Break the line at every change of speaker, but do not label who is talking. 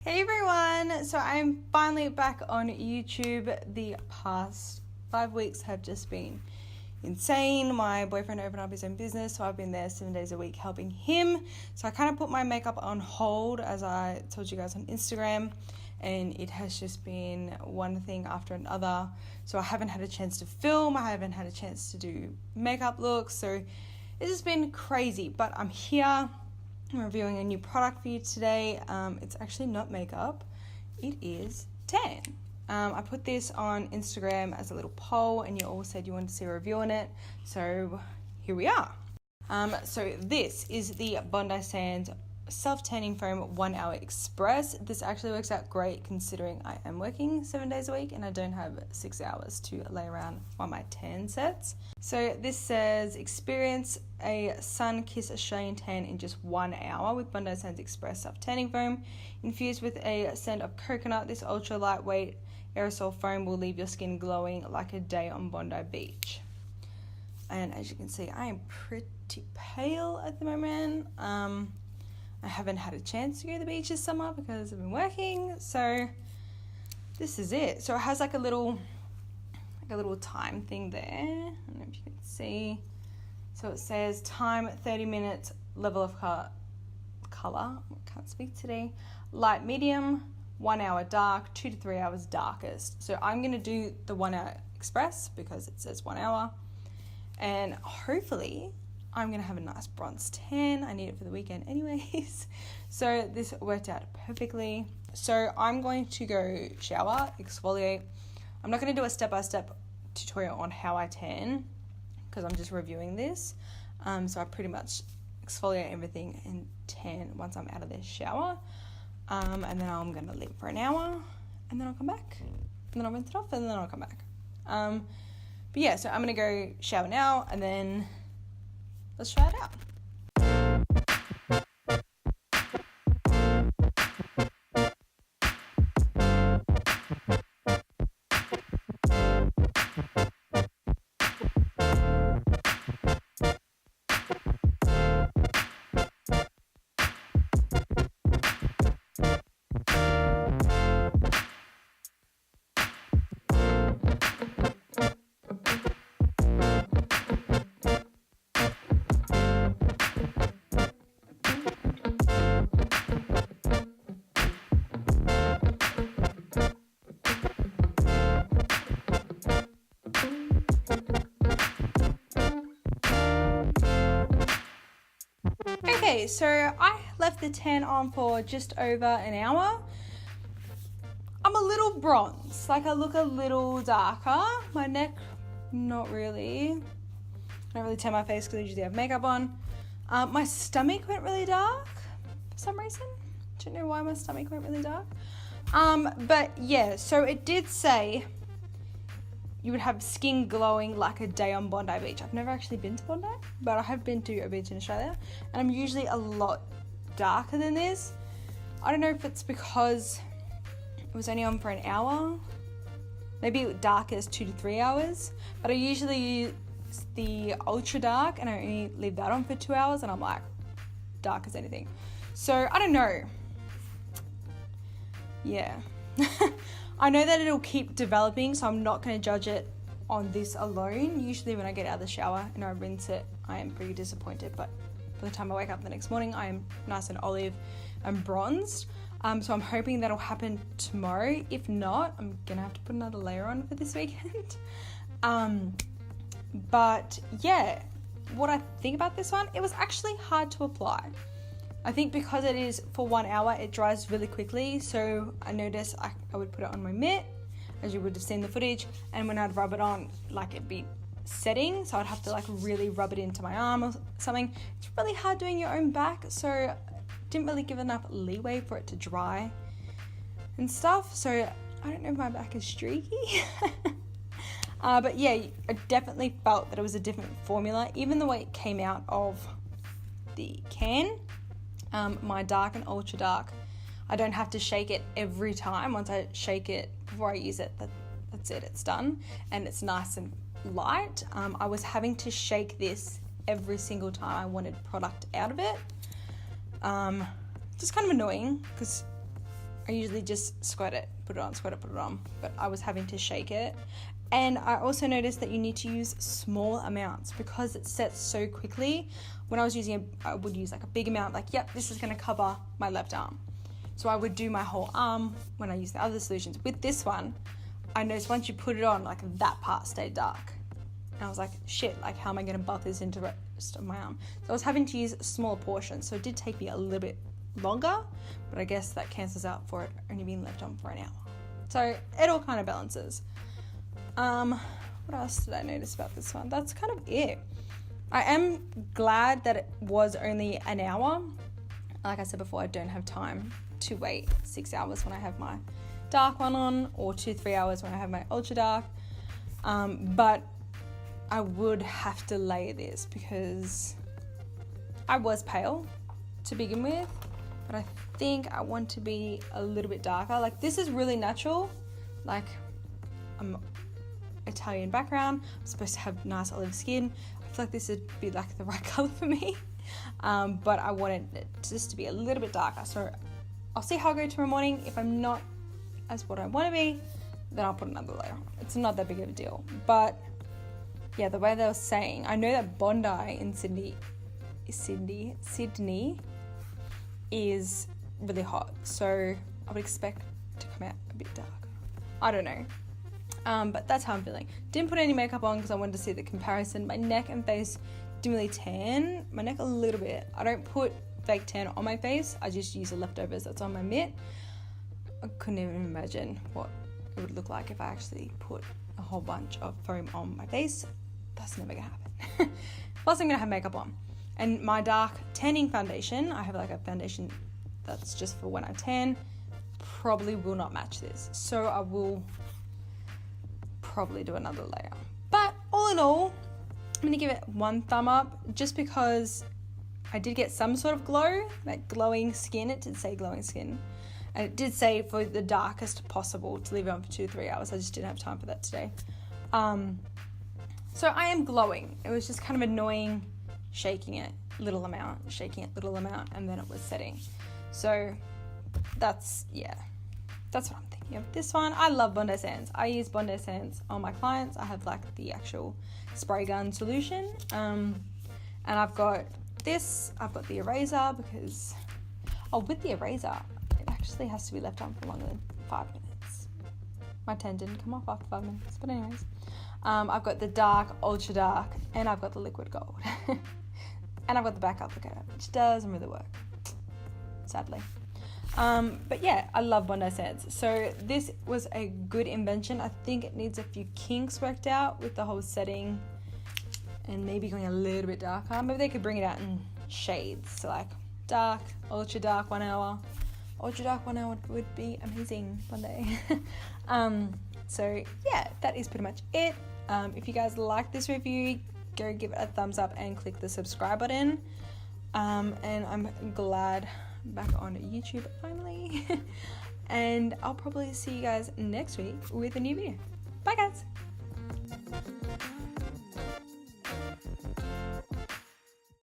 Hey everyone! So I'm finally back on YouTube. The past 5 weeks have just been insane. My boyfriend opened up his own business, so I've been there 7 days a week helping him. So I kind of put my makeup on hold, as I told you guys on Instagram, and it has just been one thing after another. So I haven't had a chance to film, I haven't had a chance to do makeup looks, so it's just been crazy. But I'm here. I'm reviewing a new product for you today. It's actually not makeup, it is tan. I put this on Instagram as a little poll and you all said you wanted to see a review on it, so here we are. So this is the Bondi Sands Self-Tanning Foam 1 Hour Express. This actually works out great considering I am working 7 days a week and I don't have 6 hours to lay around while my tan sets. So this says experience a sun-kissed Australian tan in just 1 hour with Bondi Sands Express Self-Tanning Foam. Infused with a scent of coconut, this ultra lightweight aerosol foam will leave your skin glowing like a day on Bondi Beach. And as you can see, I am pretty pale at the moment. I haven't had a chance to go to the beach this summer because I've been working, so this is it. So it has like a little time thing there. I don't know if you can see. So it says time 30 minutes, level of color. I can't speak today. Light, medium, 1 hour dark, 2 to 3 hours darkest. So I'm gonna do the 1 hour express because it says 1 hour, and hopefully I'm going to have a nice bronze tan. I need it for the weekend anyways. So this worked out perfectly. So I'm going to go shower, exfoliate. I'm not going to do a step-by-step tutorial on how I tan because I'm just reviewing this. So I pretty much exfoliate everything and tan once I'm out of the shower. And then I'm going to leave for an hour and then I'll come back. And then I'll rinse it off and then I'll come back. But yeah, so I'm going to go shower now and then let's try it out. Okay, so I left the tan on for just over an hour. I'm a little bronze, like I look a little darker. My neck, not really. I don't really tan my face because I usually have makeup on. My stomach went really dark for some reason. Don't know why my stomach went really dark. But yeah, so it did say you would have skin glowing like a day on Bondi Beach. I've never actually been to Bondi, but I have been to a beach in Australia, and I'm usually a lot darker than this. I don't know if it's because it was only on for an hour. Maybe dark as 2 to 3 hours, but I usually use the ultra dark and I only leave that on for 2 hours and I'm like dark as anything. So I don't know. Yeah. I know that it'll keep developing, so I'm not going to judge it on this alone. Usually when I get out of the shower and I rinse it, I am pretty disappointed, but by the time I wake up the next morning, I am nice and olive and bronzed. So I'm hoping that'll happen tomorrow. If not, I'm going to have to put another layer on for this weekend. But yeah, what I think about this one, it was actually hard to apply. I think because it is for 1 hour, it dries really quickly. So I noticed I would put it on my mitt, as you would have seen the footage, and when I'd rub it on, like it'd be setting. So I'd have to like really rub it into my arm or something. It's really hard doing your own back. So didn't really give enough leeway for it to dry and stuff. So I don't know if my back is streaky. But yeah, I definitely felt that it was a different formula. Even the way it came out of the can. My dark and ultra dark, I don't have to shake it every time. Once I shake it before I use it, that's it, it's done, and it's nice and light. I was having to shake this every single time I wanted product out of it. Just kind of annoying because I usually just squirt it, put it on, squirt it, put it on. But I was having to shake it. And I also noticed that you need to use small amounts because it sets so quickly. When I was using it, I would use like a big amount, like, yep, this is going to cover my left arm. So I would do my whole arm when I use the other solutions. With this one, I noticed once you put it on, like that part stayed dark. And I was like, shit, like how am I going to buff this into the rest of my arm? So I was having to use smaller portions. So it did take me a little bit longer, but I guess that cancels out for it only being left on for an hour. So it all kind of balances. What else did I notice about this one? That's kind of it. I am glad that it was only an hour. Like I said before, I don't have time to wait 6 hours when I have my dark one on, or 2-3 hours when I have my ultra dark. But I would have to layer this because I was pale to begin with, but I think I want to be a little bit darker. Like this is really natural. Like I'm Italian background, I'm supposed to have nice olive skin. I feel like this would be like the right color for me, but I wanted it just to be a little bit darker. So I'll see how I go tomorrow morning. If I'm not as what I want to be, then I'll put another layer on. It's not that big of a deal. But yeah, the way they were saying, I know that Bondi in Sydney is really hot, so I would expect to come out a bit darker. I don't know. But that's how I'm feeling. Didn't put any makeup on because I wanted to see the comparison. My neck and face didn't really tan. My neck a little bit. I don't put fake tan on my face. I just use the leftovers that's on my mitt. I couldn't even imagine what it would look like if I actually put a whole bunch of foam on my face. That's never gonna happen. Plus I'm gonna have makeup on. And my dark tanning foundation, I have like a foundation that's just for when I tan, probably will not match this. So I will probably do another layer. But all in all, I'm going to give it 1 thumb up just because I did get some sort of glow, like glowing skin. It did say glowing skin. And it did say for the darkest possible to leave it on for 2-3 hours. I just didn't have time for that today. So I am glowing. It was just kind of annoying shaking it little amount, and then it was setting. So that's what I'm thinking of. This one, I love Bondi Sands. I use Bondi Sands on my clients. I have like the actual spray gun solution. And I've got this. I've got the eraser because, with the eraser, it actually has to be left on for longer than 5 minutes. My tan didn't come off after 5 minutes, but anyways. I've got the dark, ultra dark, and I've got the liquid gold. And I've got the back applicator, which doesn't really work, sadly. But yeah, I love Bondi Sands. So this was a good invention. I think it needs a few kinks worked out with the whole setting and maybe going a little bit darker. Maybe they could bring it out in shades. So like dark, ultra dark 1 hour. Ultra dark 1 hour would be amazing one day. So yeah, that is pretty much it. If you guys like this review, go give it a thumbs up and click the subscribe button. And I'm glad I'm back on YouTube finally. And I'll probably see you guys next week with a new video. Bye guys.